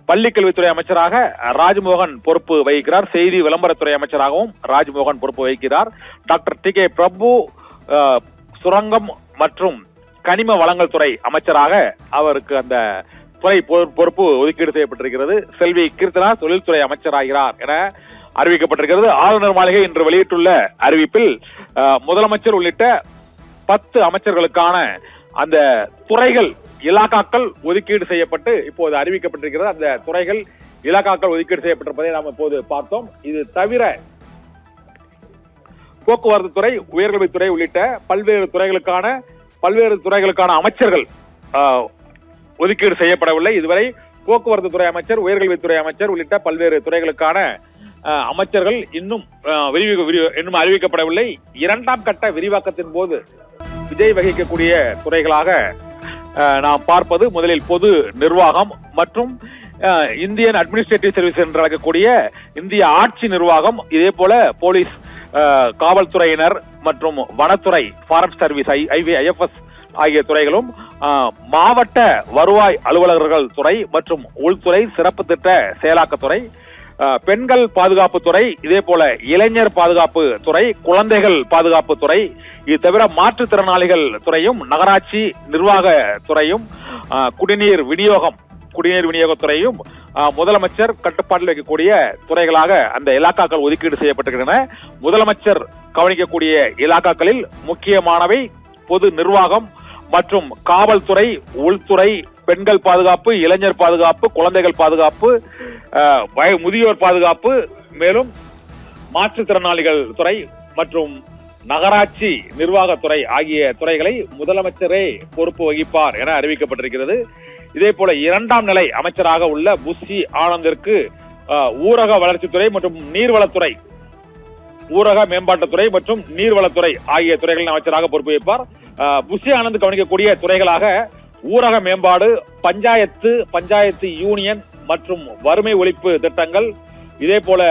பள்ளிக்கல்வித்துறை அமைச்சராக ராஜ்மோகன் பொறுப்பு வகிக்கிறார். செய்தி விளம்பரத்துறை அமைச்சராகவும் ராஜ்மோகன் பொறுப்பு வகிக்கிறார். டாக்டர் டி கே பிரபு சுரங்கம் மற்றும் கனிம வளங்கள் துறை அமைச்சராக அவருக்கு அந்த துறை பொறுப்பு ஒதுக்கீடு செய்யப்பட்டிருக்கிறது. செல்வி கீர்த்தனா தொழில்துறை அமைச்சராகிறார் என அறிவிக்கப்பட்டிருக்கிறது. ஆளுநர் மாளிகை இன்று வெளியிட்டுள்ள அறிவிப்பில் முதலமைச்சர் உள்ளிட்ட 10 அமைச்சர்களுக்கான அந்த துறைகள் இலாக்காக்கள் ஒதுக்கீடு செய்யப்பட்டு இப்போது அறிவிக்கப்பட்டிருக்கிறது. அந்த துறைகள் இலாக்காக்கள் ஒதுக்கீடு செய்யப்பட்டிருப்பதை நாம் இப்போது பார்த்தோம். இது தவிர போக்குவரத்து துறை, உயர்கல்வித்துறை உள்ளிட்ட பல்வேறு துறைகளுக்கான அமைச்சர்கள் ஒதுக்கீடு செய்யப்படவில்லை. இதுவரை போக்குவரத்து துறை அமைச்சர், உயர்கல்வித்துறை அமைச்சர் உள்ளிட்ட பல்வேறு துறைகளுக்கான அமைச்சர்கள் இன்னும் அறிவிக்கப்படவில்லை. 2ஆம் கட்ட விரிவாக்கத்தின் போது விஜய் வகிக்கக்கூடிய துறைகளாக நாம் பார்ப்பது முதலில் பொது நிர்வாகம் மற்றும் இந்தியன் அட்மினிஸ்ட்ரேட்டிவ் சர்வீஸ் என்று அழைக்கக்கூடிய இந்திய ஆட்சி நிர்வாகம், இதே போல போலீஸ், காவல்துறையினர் மற்றும் வனத்துறை, ஃபாரஸ்ட் சர்வீஸ், IFS ஆகிய துறைகளும், மாவட்ட வருவாய் அலுவலர்கள் துறை மற்றும் உள்துறை சிறப்பு திட்ட செயலாக்கத்துறை, பெண்கள் பாதுகாப்பு துறை, இதே போல இளைஞர் பாதுகாப்பு துறை, குழந்தைகள் பாதுகாப்பு துறை, இது தவிர மாற்றுத்திறனாளிகள் துறையும், நகராட்சி நிர்வாக துறையும், குடிநீர் விநியோகத்துறையும் முதலமைச்சர் கட்டுப்பாட்டில் வைக்கக்கூடிய துறைகளாக அந்த இலாக்காக்கள் ஒதுக்கீடு செய்யப்பட்டிருக்கின்றன. முதலமைச்சர் கவனிக்கக்கூடிய இலாக்காக்களில் முக்கியமானவை பொது நிர்வாகம் மற்றும் காவல்துறை, உள்துறை, பெண்கள் பாதுகாப்பு, இளைஞர் பாதுகாப்பு, குழந்தைகள் பாதுகாப்பு, முதியோர் பாதுகாப்பு, மேலும் மாற்றுத்திறனாளிகள் துறை மற்றும் நகராட்சி நிர்வாகத்துறை ஆகிய துறைகளை முதலமைச்சரே பொறுப்பு வகிப்பார் என அறிவிக்கப்பட்டிருக்கிறது. இதே போல 2ஆம் நிலை அமைச்சராக உள்ள புஷி ஆனந்திற்கு ஊரக வளர்ச்சித்துறை மற்றும் நீர்வளத்துறை, ஊரக மேம்பாட்டுத்துறை மற்றும் நீர்வளத்துறை ஆகிய துறைகளின் அமைச்சராக பொறுப்பு வகிப்பார். புஷி ஆனந்த் கவனிக்கக்கூடிய துறைகளாக ஊரக மேம்பாடு, பஞ்சாயத்து யூனியன் மற்றும் வறுமை ஒழிப்பு திட்டங்கள், இதே போல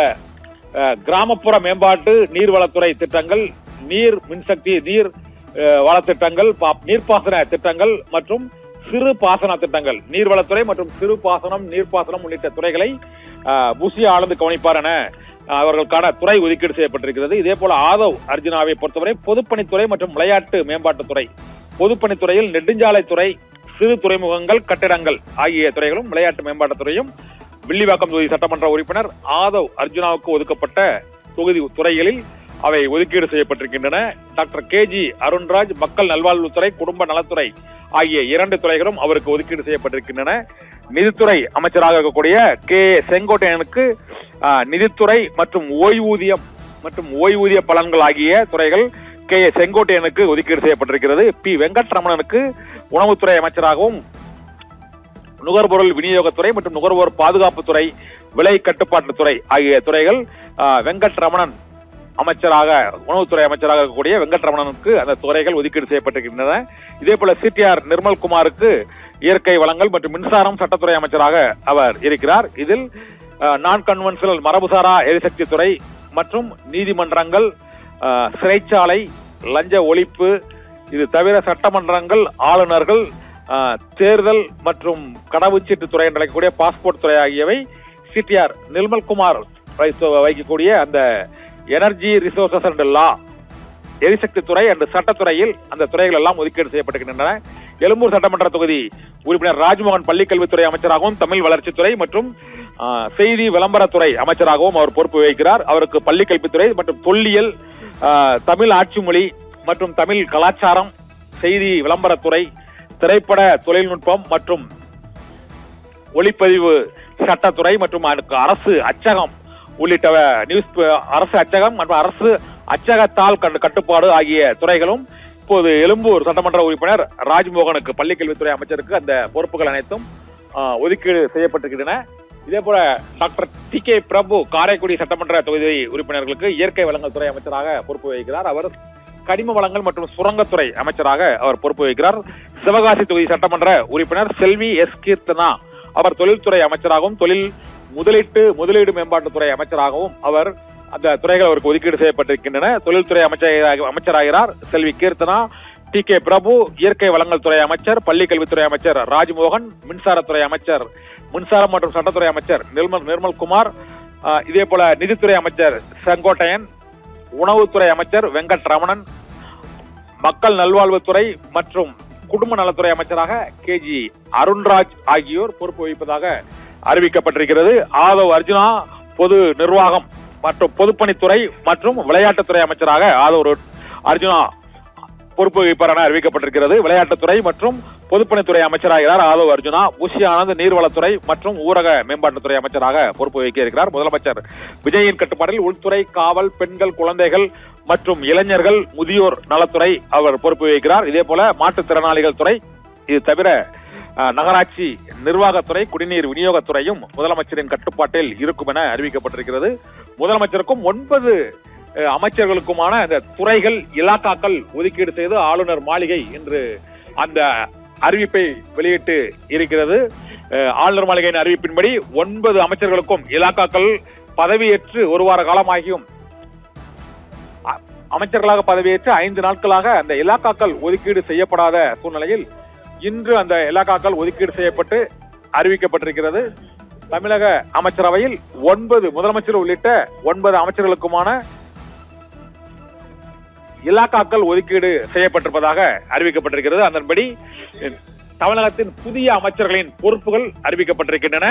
கிராமப்புற மேம்பாட்டு நீர்வளத்துறை திட்டங்கள், நீர் மின்சக்தி, நீர் வளத்திட்டங்கள், நீர்ப்பாசன திட்டங்கள் மற்றும் சிறு பாசன திட்டங்கள், நீர்வளத்துறை மற்றும் சிறு பாசனம், நீர்ப்பாசனம் உள்ளிட்ட துறைகளை புஷி ஆனந்த் கவனிப்பார் என அவர்களுக்கான துறை ஒதுக்கீடு செய்யப்பட்டிருக்கிறது. இதே போல ஆதவ் அர்ஜுனாவை பொறுத்தவரை பொதுப்பணித்துறை மற்றும் விளையாட்டு மேம்பாட்டுத்துறை, பொதுப்பணித்துறையில் நெடுஞ்சாலைத்துறை, சிறு துறைமுகங்கள், கட்டிடங்கள் ஆகிய துறைகளும், விளையாட்டு மேம்பாட்டுத்துறையும், வில்லிவாக்கம் தொகுதி சட்டமன்ற உறுப்பினர் ஆதவ் அர்ஜுனாவுக்கு ஒதுக்கப்பட்ட தொகுதி துறைகளில் அவை ஒதுக்கீடு செய்யப்பட்டிருக்கின்றன. டாக்டர் KG அருண்ராஜ் மக்கள் நல்வாழ்வுத்துறை, குடும்ப நலத்துறை ஆகிய 2 துறைகளும் அவருக்கு ஒதுக்கீடு செய்யப்பட்டிருக்கின்றன. நிதித்துறை அமைச்சராக இருக்கக்கூடிய செங்கோட்டையனுக்கு நிதித்துறை மற்றும் ஓய்வூதிய பலன்கள் ஆகிய துறைகள் செங்கோட்டையனுக்கு ஒதுக்கீடு செய்யப்பட்டிருக்கிறது. வெங்கட்ரமணனுக்கு உணவுத்துறை அமைச்சராகவும், நுகர்பொருள் விநியோகத்துறை மற்றும் நுகர்வோர் பாதுகாப்புத்துறை, விலை கட்டுப்பாட்டுத்துறை ஆகிய துறைகள் வெங்கட்ரமணன் அமைச்சராக, உணவுத்துறை அமைச்சராக இருக்கக்கூடிய வெங்கட்ரமணனுக்கு அந்த துறைகள் ஒதுக்கீடு செய்யப்பட்டிருக்கின்றன. இதே போல CTR நிர்மல்குமாருக்கு இயற்கை வளங்கள் மற்றும் மின்சாரம் சட்டத்துறை அமைச்சராக அவர் இருக்கிறார். இதில் நான் கன்வென்ஷனல் மரபுசாரா எரிசக்தி துறை மற்றும் நீதிமன்றங்கள், சிறைச்சாலை, லஞ்ச ஒழிப்பு, இது தவிர சட்டமன்றங்கள், ஆளுநர்கள், தேர்தல் மற்றும் கடவுச்சீட்டு துறை என்று அழைக்கக்கூடிய பாஸ்போர்ட் துறை ஆகியவை CTR நிர்மல்குமார் வைக்கக்கூடிய அந்த எனர்ஜி ரிசோர்சஸ் அண்ட் லா, எரிசக்தி துறை அண்ட் சட்டத்துறையில் அந்த துறைகள் எல்லாம் ஒதுக்கீடு செய்யப்பட்டிருக்கின்றன. எழும்பூர் சட்டமன்ற தொகுதி உறுப்பினர் ராஜ்மோகன் பள்ளிக்கல்வித்துறை அமைச்சராகவும், தமிழ் வளர்ச்சித்துறை மற்றும் செய்தி விளம்பரத்துறை அமைச்சராகவும் அவர் பொறுப்பு வகிக்கிறார். அவருக்கு பள்ளிக்கல்வித்துறை மற்றும் தொல்லியல், தமிழ் ஆட்சி மொழி மற்றும் தமிழ் கலாச்சாரம், செய்தி விளம்பரத்துறை, திரைப்பட தொழில்நுட்பம் மற்றும் ஒளிப்பதிவு சட்டத்துறை மற்றும் அரசு அச்சகம் உள்ளிட்ட அரசு அச்சகம் மற்றும் அரசு அச்சகத்தால் கட்டுப்பாடு ஆகிய துறைகளும் இப்போது எழும்பூர் சட்டமன்ற உறுப்பினர் ராஜ்மோகனுக்கு, பள்ளிக்கல்வித்துறை அமைச்சருக்கு அந்த பொறுப்புகள் அனைத்தும் ஒதுக்கீடு செய்யப்பட்டிருக்கின்றன. இதே போல டாக்டர் டி கே பிரபு காரைக்குடி சட்டமன்ற தொகுதி உறுப்பினர்களுக்கு இயற்கை வளங்கள் துறை அமைச்சராக பொறுப்பு வகிக்கிறார். அவர் கனிம வளங்கள் மற்றும் சுரங்கத்துறை அமைச்சராக அவர் பொறுப்பு வகிக்கிறார். சிவகாசி தொகுதி சட்டமன்ற உறுப்பினர் செல்வி எஸ் கீர்த்தனா அவர் தொழில்துறை அமைச்சராகவும், தொழில் முதலீடு மேம்பாட்டுத்துறை அமைச்சராகவும் அவர் அந்த துறைகள் அவருக்கு ஒதுக்கீடு செய்யப்பட்டிருக்கின்றன. தொழில்துறை அமைச்சராகிறார் செல்வி கீர்த்தனா. டி கே பிரபு இயற்கை வளங்கள் துறை அமைச்சர், பள்ளி கல்வித்துறை அமைச்சர் ராஜ்மோகன், மின்சாரத்துறை அமைச்சர் மின்சாரம் மற்றும் சட்டத்துறை அமைச்சர் நிர்மல்குமார், இதே போல நிதித்துறை அமைச்சர் செங்கோட்டையன், உணவுத்துறை அமைச்சர் வெங்கட் ரமணன், மக்கள் நல்வாழ்வுத்துறை மற்றும் குடும்ப நலத்துறை அமைச்சராக KG அருண்ராஜ் ஆகியோர் பொறுப்பு வகிப்பதாக அறிவிக்கப்பட்டிருக்கிறது. ஆதவ் அர்ஜுனா பொது நிர்வாகம் மற்றும் பொதுப்பணித்துறை மற்றும் விளையாட்டுத்துறை அமைச்சராக ஆதவ் அர்ஜுனா பொறுப்பு வகிப்பார் என அறிவிக்கப்பட்டிருக்கிறது. விளையாட்டுத்துறை மற்றும் பொதுப்பணித்துறை அமைச்சராகிறார் ஆதவ் அர்ஜுனா. புஷி ஆனந்த் நீர்வளத்துறை மற்றும் ஊரக மேம்பாட்டுத்துறை அமைச்சராக பொறுப்பு வகிக்க இருக்கிறார். முதலமைச்சர் விஜயின் கட்டுப்பாட்டில் உள்துறை, காவல், பெண்கள், குழந்தைகள் மற்றும் இளைஞர்கள், முதியோர் நலத்துறை அவர் பொறுப்பு வகிக்கிறார். இதே போல மாற்றுத்திறனாளிகள் துறை, இது தவிர நகராட்சி நிர்வாகத்துறை, குடிநீர் விநியோகத்துறையும் முதலமைச்சரின் கட்டுப்பாட்டில் இருக்கும் என அறிவிக்கப்பட்டிருக்கிறது. முதலமைச்சருக்கும் 9 அமைச்சர்களுக்குமான இந்த துறைகள், இலாக்காக்கள் ஒதுக்கீடு செய்து ஆளுநர் மாளிகை இன்று அந்த அறிவிப்பை வெளியிட்டு இருக்கிறது. ஆளுநர் மாளிகையின் அறிவிப்பின்படி 9 அமைச்சர்களுக்கும் இலாக்காக்கள் பதவியேற்று 1 வார காலமாகியும் அமைச்சர்களாக பதவியேற்று 5 நாட்களாக அந்த இலாக்காக்கள் ஒதுக்கீடு செய்யப்படாத சூழ்நிலையில் இன்று அந்த இலாக்காக்கள் ஒதுக்கீடு செய்யப்பட்டு அறிவிக்கப்பட்டிருக்கிறது. தமிழக அமைச்சரவையில் 9 முதலமைச்சர் உள்ளிட்ட 9 அமைச்சர்களுக்குமான இலாக்காக்கள் ஒதுக்கீடு செய்யப்பட்டிருப்பதாக அறிவிக்கப்பட்டிருக்கிறது. அதன்படி தமிழகத்தின் புதிய அமைச்சர்களின் பொறுப்புகள் அறிவிக்கப்பட்டிருக்கின்றன.